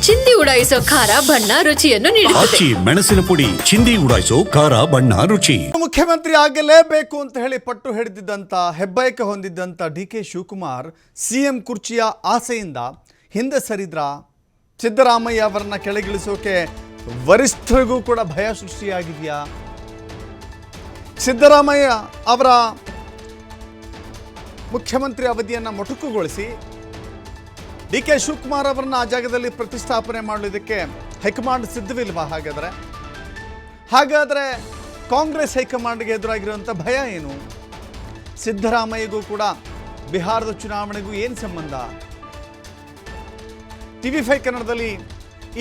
ಚಿಂದಿ ಉಡಾಯಿಸೋ ಖಾರ ಬಣ್ಣ ರುಚಿಯನ್ನು ನೀಡುತ್ತದೆ. ಆಚಿ ಮೆಣಸಿನ ಪುಡಿ ಚಿಂದಿ ಉಡಾಯಿಸೋ ಖಾರ ಬಣ್ಣ ರುಚಿ. ಮುಖ್ಯಮಂತ್ರಿ ಆಗಲೇಬೇಕು ಅಂತ ಹೇಳಿ ಪಟ್ಟು ಹಿಡಿದಿದ್ದಂಥ ಹೆಬ್ಬಯಕೆ ಹೊಂದಿದ್ದಂಥ ಡಿ.ಕೆ. ಶಿವಕುಮಾರ್ ಸಿಎಂ ಕುರ್ಚಿಯ ಆಸೆಯಿಂದ ಹಿಂದೆ ಸರಿದ್ರ. ಸಿದ್ದರಾಮಯ್ಯ ಅವರನ್ನ ಕೆಳಗಿಳಿಸೋಕೆ ವರಿಷ್ಠರಿಗೂ ಕೂಡ ಭಯ ಸೃಷ್ಟಿಯಾಗಿದೆಯಾ? ಸಿದ್ದರಾಮಯ್ಯ ಅವರ ಮುಖ್ಯಮಂತ್ರಿ ಅವಧಿಯನ್ನು ಮೊಟಕುಗೊಳಿಸಿ ಡಿ.ಕೆ. ಶಿವಕುಮಾರ್ ಅವರನ್ನ ಆ ಜಾಗದಲ್ಲಿ ಪ್ರತಿಷ್ಠಾಪನೆ ಮಾಡೋದಕ್ಕೆ ಹೈಕಮಾಂಡ್ ಸಿದ್ಧವಿಲ್ವಾ? ಹಾಗಾದರೆ ಕಾಂಗ್ರೆಸ್ ಹೈಕಮಾಂಡ್ಗೆ ಎದುರಾಗಿರುವಂಥ ಭಯ ಏನು? ಸಿದ್ದರಾಮಯ್ಯಗೂ ಕೂಡ ಬಿಹಾರದ ಚುನಾವಣೆಗೂ ಏನು ಸಂಬಂಧ? TV5 ಕನ್ನಡದಲ್ಲಿ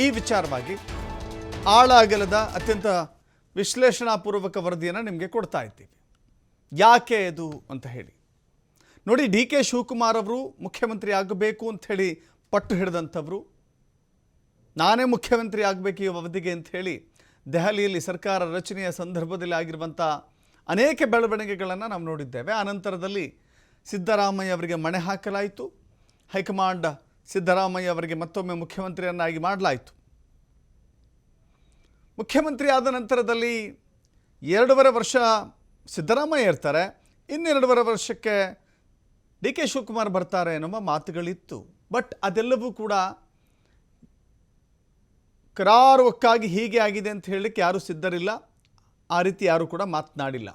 ಈ ವಿಚಾರವಾಗಿ ಆಳ ಅಗಲದ ಅತ್ಯಂತ ವಿಶ್ಲೇಷಣಾಪೂರ್ವಕ ವರದಿಯನ್ನು ನಿಮಗೆ ಕೊಡ್ತಾ ಇದ್ದೀವಿ. ಯಾಕೆ ಇದು ಅಂತ ಹೇಳಿ ನೋಡಿ. ಡಿ.ಕೆ. ಶಿವಕುಮಾರ್ ಅವರು ಮುಖ್ಯಮಂತ್ರಿ ಆಗಬೇಕು ಅಂಥೇಳಿ ಪಟ್ಟು ಹಿಡಿದಂಥವ್ರು. ನಾನೇ ಮುಖ್ಯಮಂತ್ರಿ ಆಗಬೇಕು ಈ ಅವಧಿಗೆ ಅಂಥೇಳಿ ದೆಹಲಿಯಲ್ಲಿ ಸರ್ಕಾರ ರಚನೆಯ ಸಂದರ್ಭದಲ್ಲಿ ಆಗಿರುವಂಥ ಅನೇಕ ಬೆಳವಣಿಗೆಗಳನ್ನು ನಾವು ನೋಡಿದ್ದೇವೆ. ಆನಂತರದಲ್ಲಿ ಸಿದ್ದರಾಮಯ್ಯ ಅವರಿಗೆ ಮಣೆ ಹಾಕಲಾಯಿತು. ಹೈಕಮಾಂಡ್ ಸಿದ್ದರಾಮಯ್ಯ ಅವರಿಗೆ ಮತ್ತೊಮ್ಮೆ ಮುಖ್ಯಮಂತ್ರಿಯನ್ನಾಗಿ ಮಾಡಲಾಯಿತು. ಮುಖ್ಯಮಂತ್ರಿ ಆದ ನಂತರದಲ್ಲಿ 2.5 ವರ್ಷ ಸಿದ್ದರಾಮಯ್ಯ ಇರ್ತಾರೆ, ಇನ್ನು 2.5 ವರ್ಷಕ್ಕೆ ಡಿ.ಕೆ. ಶಿವಕುಮಾರ್ ಬರ್ತಾರೆ ಎನ್ನುವ ಮಾತುಗಳಿತ್ತು. ಬಟ್ ಅದೆಲ್ಲವೂ ಕೂಡ ಕರಾರುವಕ್ಕಾಗಿ ಹೀಗೆ ಆಗಿದೆ ಅಂತ ಹೇಳಲಿಕ್ಕೆ ಯಾರೂ ಸಿದ್ಧರಿಲ್ಲ. ಆ ರೀತಿ ಯಾರೂ ಕೂಡ ಮಾತನಾಡಿಲ್ಲ.